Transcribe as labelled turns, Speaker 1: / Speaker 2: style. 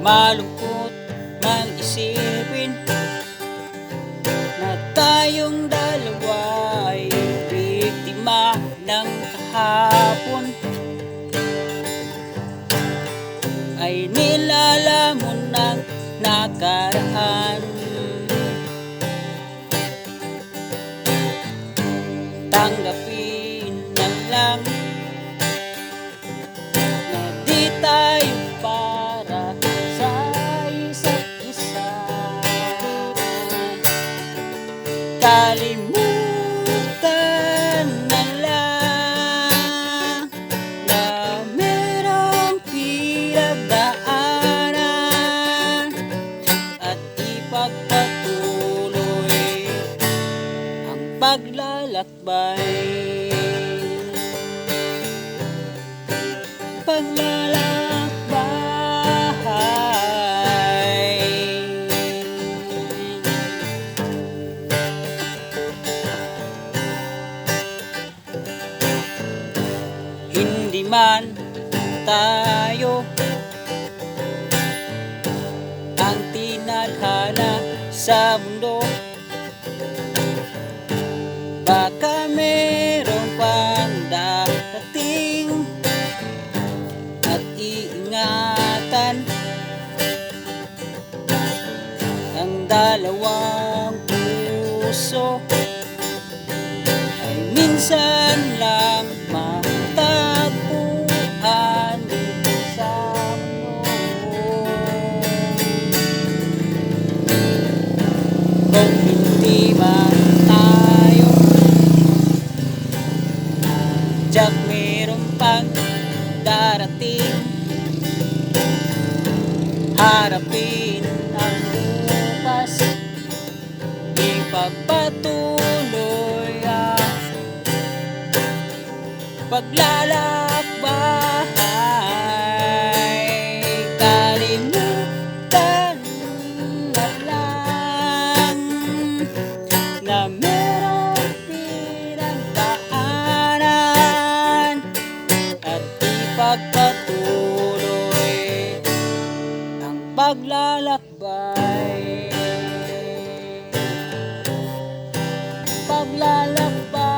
Speaker 1: Malungkot mang isipin na tayong dalawa'y biktima ng kahapon, ay nilalamon ng nakaraan. Tanggapin na lang na di tayo para sa isa't isa. Kalimutan na lang na merong pinagdaanan at ipagpatuloy ang paglalakbay. Hindi man tayo ang tinadhana sa mundo, baka meron pang darating at iingatan ang dalawang puso ay minsan lang matagpuan dito sa mundo. Kung hindi man tayo, tiyak meron pang darating. Harapin ang bukas, ipagpatuloy ang paglalakbay. Kalimutan na lang na merong pinagdaanan at ipagpatuloy ang paglalakbay. Paglalakbay.